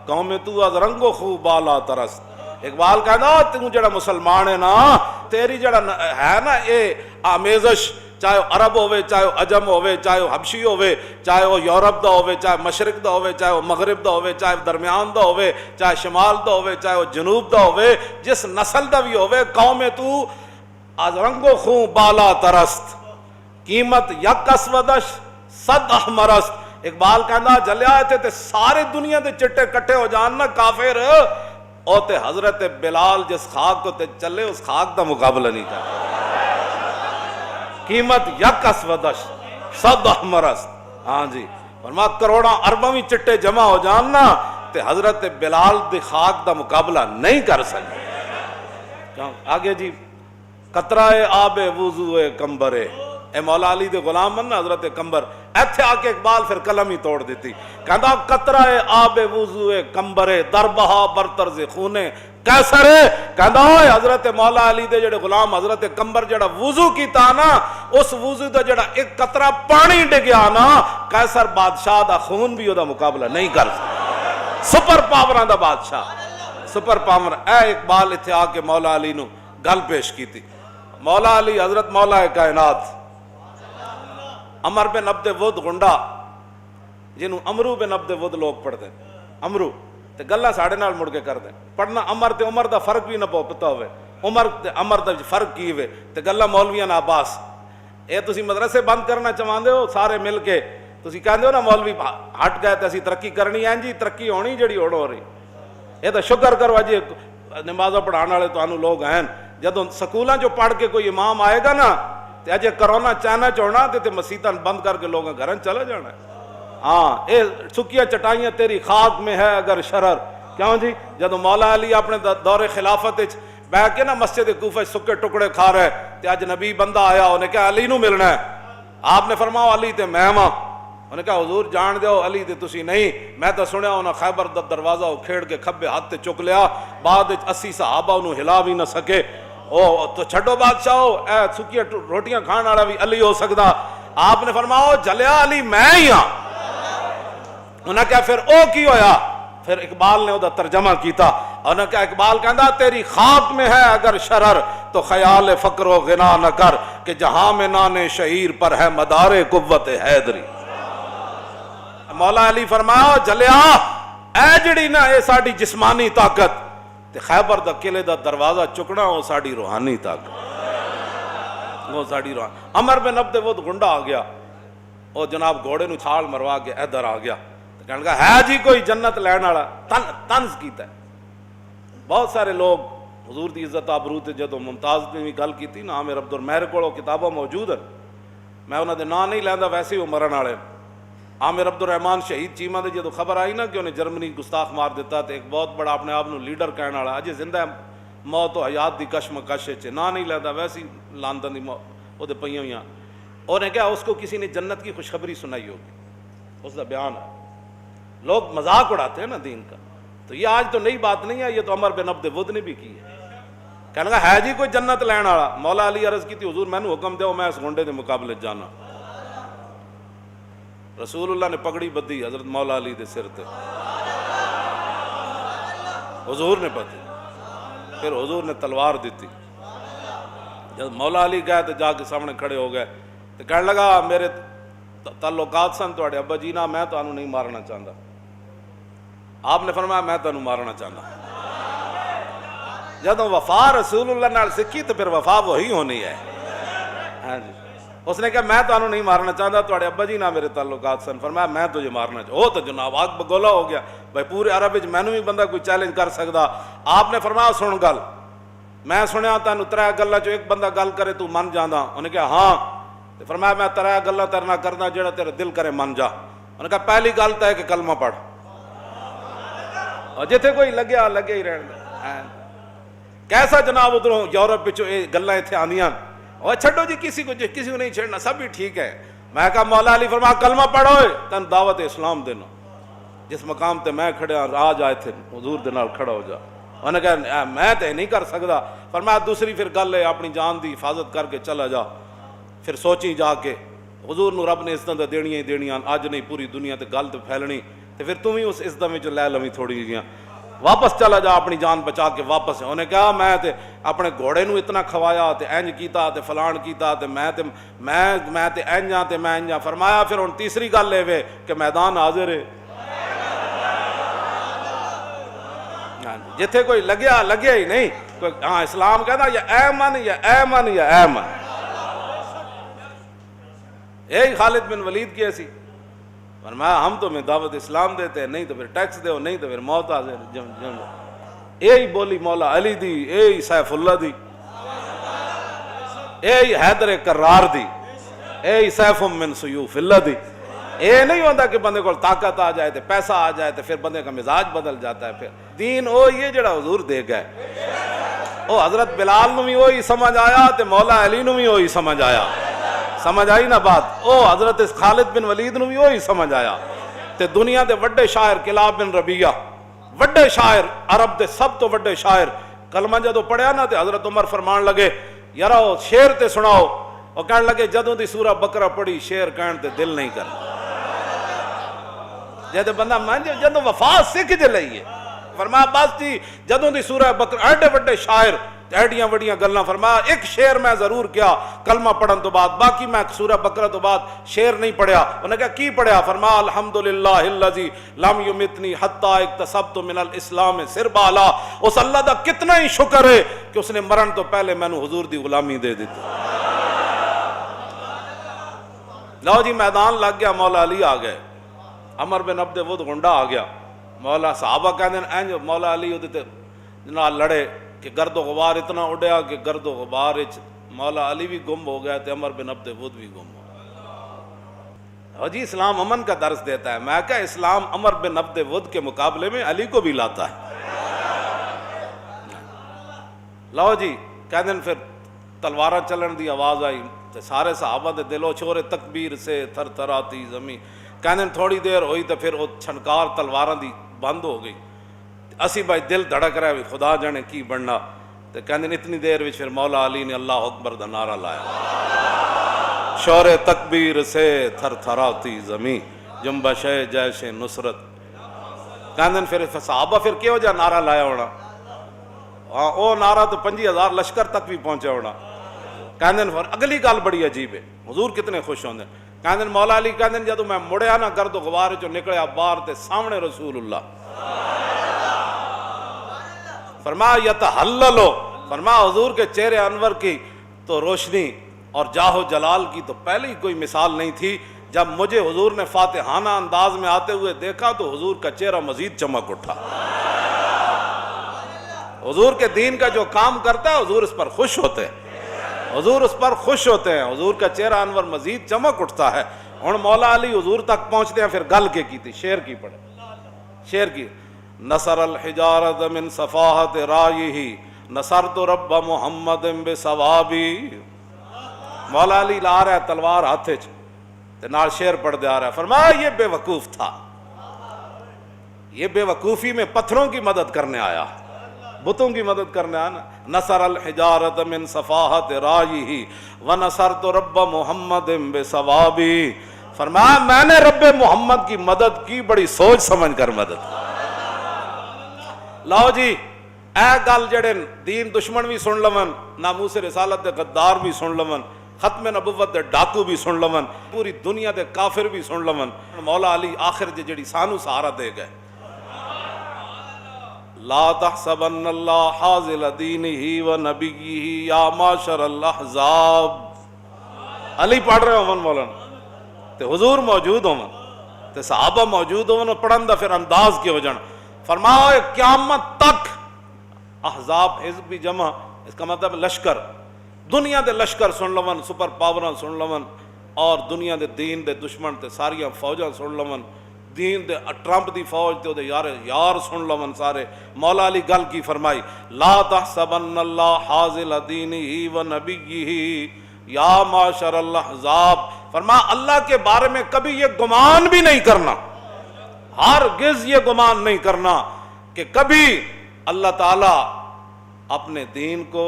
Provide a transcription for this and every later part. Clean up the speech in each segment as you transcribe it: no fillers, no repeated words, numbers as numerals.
قوم تو از رنگو خوب بالا ترست. اقبال کہنا تو جڑا مسلمان ہے نا تیری جڑا ہے نا یہ آمیزش چاہے عرب ہوئے چاہے عجم ہوئے چاہے حبشی ہوئے چاہے وہ یورپ دا ہوئے چاہے مشرق دا ہوئے چاہے وہ مغرب دا ہوئے چاہے درمیان دا ہوئے چاہے شمال دا ہوئے چاہے وہ جنوب دا ہوئے جس نسل دا بھی ہوئے قوم تو از رنگو خون بالا ترست قیمت یک اسودش صد احمرست. اقبال کہنا جلیا تھے سارے دنیا دے چٹے کٹھے ہو جاننا کافر او تے حضرت بلال جس خاک کو تے چلے اس خاک دا مقابلہ نہیں کرتا. قیمت یک اسودش صد احمرست. ہاں جی فرما کروڑاں ارباں بھی چٹے جمع ہو جاننا تے حضرت بلال دی خاک دا مقابلہ نہیں کر سکتے. آگے جی قطرہ آب وضو کمبرے اے مولا علی دے غلام من حضرت کمبر ایتھے آ کے اقبال پھر قلم ہی توڑ دیتی. کہندا قطرہ آب وضو کمبرے دربہا برطرز خونے کیسر ہے. کہندا حضرت مولا علی دے جڑے غلام حضرت کمبر جڑا وضو کیتا نا اس وضو دا جڑا ایک قطرہ پانی ڈگیا نا کیسر بادشاہ دا خون بھی او دا مقابلہ نہیں کر سکتا. سپر پاوراں دا بادشاہ سپر پاور. اے اقبال ایتھے آ کے مولا علی نو گل پیش کیتی. مولا علی حضرت مولا کائنات عمر بن عبد ود گنڈا جنہوں امرو بن عبد ود لوگ پڑھتے امرو تے گلہ ساڑھے نال مڑ کے کر دیں پڑھنا عمر تے عمر دا فرق بھی نہ پتا ہوئے عمر تے عمر دا فرق کی ہوئے تے گلہ مولویاں عباس اے تسی مدرسے بند کرنا چاہتے ہو سارے مل کے تسی کہندے ہو نا مولوی ہٹ گئے تے اسی ترقی کرنی ہے جی ترقی ہونی جڑی ہو رہی. اے تو شکر کرو جی نمازہ پڑھانے والے تو لوگ ہیں جدوں سکولاں جو پڑھ کے کوئی امام آئے گا نا تے اجے کرونا چائنا چوڑنا تے مسیتاں بند کر کے لوگاں گھراں چلا جانا ہے. ہاں اے سکیاں چٹائیاں تیری خاک میں ہے اگر شرر. کیوں جی جدوں مولا علی اپنے دور خلافت وچ بیٹھ کے نا مسجد کوفہ سکے ٹکڑے کھا رہے تے اج نبی بندہ آیا انہیں کہا علی نو ملنا ہے. آپ نے فرمایا علی تے میں ہاں. انہیں کہا حضور جان دیو علی تے تسی نہیں. میں تو سنیا انہاں خیبر دا دروازہ کھیڑ کے کھبے ہاتھ تے چک لیا بعد وچ 80 صحابہ انہوں ہلا بھی نہ سکے. او تو چھڈو بادشاہ اے سکیاں روٹیاں کھان والا بھی علی ہو سکدا. آپ نے فرمایا جلیا علی میں ہی ہاں. انہاں کہا پھر او کی ہویا. پھر اقبال نے دا ترجمہ کیتا. انہاں کہا اقبال کہندا تیری خاک میں ہے اگر شرر تو خیال فقر و غنا نہ کر کہ جہاں میں نان شہیر پر ہے مدار قوت حیدری. مولا علی فرمایا جلیا اے جڑی نا اے ساڈی جسمانی طاقت تے خیبر دا قلعے دا دروازہ چکنا وہ ساڑی روحانی طاقت وہ ساڑی روحانی. عمر بن عبد ود گنڈا آ گیا وہ جناب گھوڑے نو چھال مروا کے ادھر آ گیا کہنے لگا ہے جی کوئی جنت لین والا طنز کیتا ہے. بہت سارے لوگ حضور دی عزت آبرو تے جدوں ممتاز نے بھی گل کیتی نا عامر عبد میرے کول کتاباں موجود ہیں میں انہاں دے نام نہیں لیندا ویسے ہی وہ مرن والے. عامر عبد الرحمان شہید چیمہ دے جدو خبر آئی نا کہ انہیں جرمنی گستاخ مار دیتا تے ایک بہت بڑا اپنے آپ نو لیڈر کہنے والا اجے زندہ ہے موت و حیات دی کشمکش چ نہ نہیں لیتا ویسی لاندن دی او دے پئیاں ہویاں. اور نے کہا اس کو کسی نے جنت کی خوشخبری سنائی ہوگی اس دا بیان ہے. لوگ مذاق اڑاتے ہیں نا دین کا تو یہ آج تو نئی بات نہیں ہے یہ تو عمر بن عبد ود نے بھی کی ہے. کہنے لگا ہے جی کوئی جنت لین والا. مولا علی عرض کی تھی حضور میں نے حکم دیو میں اس گھنڈے دے مقابلے جانا. رسول اللہ نے پگڑی بدھی حضرت مولا علی دے سر تے حضور نے بدھی پھر حضور نے تلوار دیتی. جب مولا علی گئے تو جا کے سامنے کھڑے ہو گئے تو کہنے لگا میرے تعلقات سن تواڈے ابا جی نہ میں تانوں نہیں مارنا چاہتا. آپ نے فرمایا میں تانوں مارنا چاہتا. جب وفا رسول اللہ نال سکھی تو پھر وفا وہی ہونی ہے. ہاں جی اس نے کہا میں تانوں نہیں مارنا چاہتا تواڈے ابا جی نہ میرے تعلقات سن. فرمایا میں تجھے مارنا چاہتا. وہ تو جناب آگ بگولا ہو گیا بھائی پورے عرب وچ مینوں بھی بندہ کوئی چیلنج کر سکدا. آپ نے فرمایا سن گل میں سنیا تینوں 3 گلاں چوں ایک بندہ گل کرے تو من جاندا. انہیں کہا ہاں. تو فرمایا میں 3 گلاں تیرے نال کردا جڑا تیرا دل کرے من جا. انہیں کہا پہلی گل تو ہے کہ کلمہ پڑھ اور جتھے کوئی لگیا لگے ہی رہن دے. کیسا جناب ادھروں یورپ وچوں یہ گلاں ایتھے آندیاں اور چھڈو جی کسی کو نہیں چھیڑنا سب بھی ٹھیک ہے. میں کہا مولا علی فرمایا کلمہ پڑھو تین دعوت اسلام دینا. جس مقام تے میں کھڑیا آ جا ایتھے حضور دے نال کھڑا ہو جا. انہوں نے کہا میں تے نہیں کر سکدا. فرمایا دوسری پھر گل ہے اپنی جان دی حفاظت کر کے چلا جا. پھر سوچی جا کے حضور نو رب نے عزت دینیاں ہی دینیاں اج نہیں پوری دنیا تے گل تے پھیلنی. تو پھر تم ہی اس عزت میں جو لے لویں تھوڑی جیاں واپس چلا جا اپنی جان بچا کے واپس. انہیں کہا میں تے اپنے گھوڑے نو اتنا کھوایا تے اینج کیتا تے فلان کیتا تے میں تے اینج ہاں تے میں اینج ہاں. فرمایا پھر ہن تیسری گل لے وے کہ میدان حاضر ہے. جتھے کوئی لگیا ہی نہیں کوئی. ہاں اسلام کہتا یا ایمن یا ایمن یا ایمن. یہی خالد بن ولید کی ایسی. فرمایا ہم تو میں دعوت اسلام دیتے ہیں, نہیں تو پھر ٹیکس دو, نہیں تو پھر موت حاضر. یہی بولی مولا علی دی, یہی سیف اللہ دی, یہی حیدر کرار دی, یہی سیف من سیوف اللہ دی. یہ نہیں ہوتا کہ بندے کو طاقت آ جائے تو پیسہ آ جائے تو پھر بندے کا مزاج بدل جاتا ہے. پھر دین وہ یہ جڑا حضور دے گئے. وہ حضرت بلال نو بھی وہی سمجھ آیا تو مولا علی نو بھی وہی سمجھ آیا. سمجھ آئی نا بات. او حضرت خالد بن ولید نو بھی وہی سمجھ آیا. تے دنیا دے وڈے شاعر کلاب بن ربیعہ, وڈے شاعر عرب دے سب تو وڈے شاعر, کلمہ جدو پڑھیا نا تے حضرت عمر فرمان لگے یارا شعر تے سناؤ. اور کہنے لگے جدوں دی سورہ بقرہ پڑھی شعر کہن تے دل نہیں کرنا. جدو بندہ جدو وفا سکھ جے لئیے. فرمایا بس جی جدوں دی سورہ بقرہ ایڈے وڈے شاعر ایڈیاں وڈیاں گلاں. فرمایا ایک شعر میں ضرور کیا کلمہ پڑھن تو بعد, باقی میں سورہ بقرہ تو بعد شعر نہیں پڑھیا. انہوں نے کہا کی پڑھیا؟ فرمایا الحمدللہ الذی لم یمتنی حتی اکتسبت من الاسلام سربالا. اس اللہ دا کتنا ہی شکر ہے کہ اس نے مرن تو پہلے میں نے حضور دی غلامی دے دیتی. لو جی میدان لگ گیا, مولا علی آ گئے, عمر بن عبد ود گنڈا آ گیا. مولا صحابہ کہتے ہیں اینج مولا علی ادھے نال لڑے کہ گرد و غبار اتنا اڑیا کہ گرد و غبار مولا علی بھی گم ہو گیا, عمر بن عبد ود بھی گم ہو گیا. اور جی اسلام امن کا درس دیتا ہے. میں کہا اسلام عمر بن عبد ود کے مقابلے میں علی کو بھی لاتا ہے. لو جی کہتے ہیں پھر تلوارہ چلن دی آواز آئی تو سارے صحابہ دے دلو چھوڑے تکبیر سے تھر تھر آتی زمین. کہتے ہیں تھوڑی دیر ہوئی تو پھر وہ چھنکار تلواراں دی بند ہو گئی. اسی بھائی دل دھڑک رہا ہے خدا جانے کی بننا. تو کہتے ہیں اتنی دیر وچ پھر مولا علی نے اللہ اکبر دا نعرہ لایا. شور تکبیر سے تھر تھر آتی زمین جنبش جیش نصرت. کہتے ہیں پھر صحابہ پھر کیوں جا نعرہ لایا ہونا. ہاں وہ نعرہ تو 50,000 لشکر تک بھی پہنچا ہونا. کہتے ہیں پھر اگلی گل بڑی عجیب ہے, حضور کتنے خوش ہوندے. کہتے ہیں مولا علی کہتے ہیں جدو میں مڑیا نا گرد و غبار چو نکلیا باہر تے سامنے رسول اللہ. فرمایا یتحللو. فرمایا حضور کے چہرے انور کی تو روشنی اور جاہ و جلال کی تو پہلے ہی کوئی مثال نہیں تھی. جب مجھے حضور نے فاتحانہ انداز میں آتے ہوئے دیکھا تو حضور کا چہرہ مزید چمک اٹھا. حضور کے دین کا جو کام کرتا ہے حضور اس پر خوش ہوتے ہیں, حضور اس پر خوش ہوتے ہیں. حضور کا چہرہ انور مزید چمک اٹھتا ہے. اور مولا علی حضور تک پہنچتے ہیں. پھر گل کے کی تھی, شعر کی پڑھے. شعر کی نصر الحجارت من صفاحت رائہی نصرت رب محمد بثوابی. مولا علی لا رہا ہے تلوار ہاتھے تے نال شعر پڑھ دے آ رہا ہے. فرمایا یہ بے وقوف تھا, یہ بے وقوفی میں پتھروں کی مدد کرنے آیا, بتوں کی مدد کرنے آنا. نصر الحجارت من صفاحت رائہی ونصرت رب محمد بثوابی. فرمایا میں نے رب محمد کی مدد کی, بڑی سوچ سمجھ کر مدد. لاؤ جی اے گل جڑے دین دشمن بھی سن لون, ناموس رسالت دے غدار بھی سن لون, ختم نبوت دے ڈاکو بھی سن لون, پوری دنیا دے کافر بھی سن لون. مولا علی آخر جڑی سانو سہارا دے گئے. لا تحسبن اللہ حاضل دینہ و نبیہ یا معاشر الاحزاب. علی پڑھ رہے ہوں مولانا تے حضور موجود ہوں تے صحابہ موجود ہوں, پڑھن دا پھر انداز کی ہو جان. فرمایا قیامت تک احزاب, حزب بھی جمع, اس کا مطلب لشکر, دنیا دے لشکر سن لون, سپر پاوراں سن لون, اور دنیا دے دین دے دشمن تے ساریاں فوجاں سن لون, دین دے ٹرمپ دی فوج تے یار سن لون سارے. مولا علی گل کی فرمائی لا تحسبن اللہ حاضل دینہ و نبیہ یا معاشر الاحزاب. فرمایا اللہ کے بارے میں کبھی یہ گمان بھی نہیں کرنا, ہرگز یہ گمان نہیں کرنا کہ کبھی اللہ تعالیٰ اپنے دین کو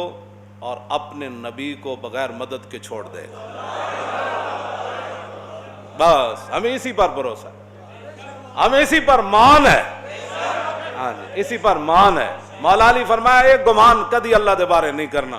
اور اپنے نبی کو بغیر مدد کے چھوڑ دے گا. بس ہمیں اسی پر بھروسہ ہے. ہمیں اسی پر مان ہے، ہاں جی اسی پر مان ہے۔ مولا علی فرمایا ایک گمان کدی اللہ دے بارے نہیں کرنا۔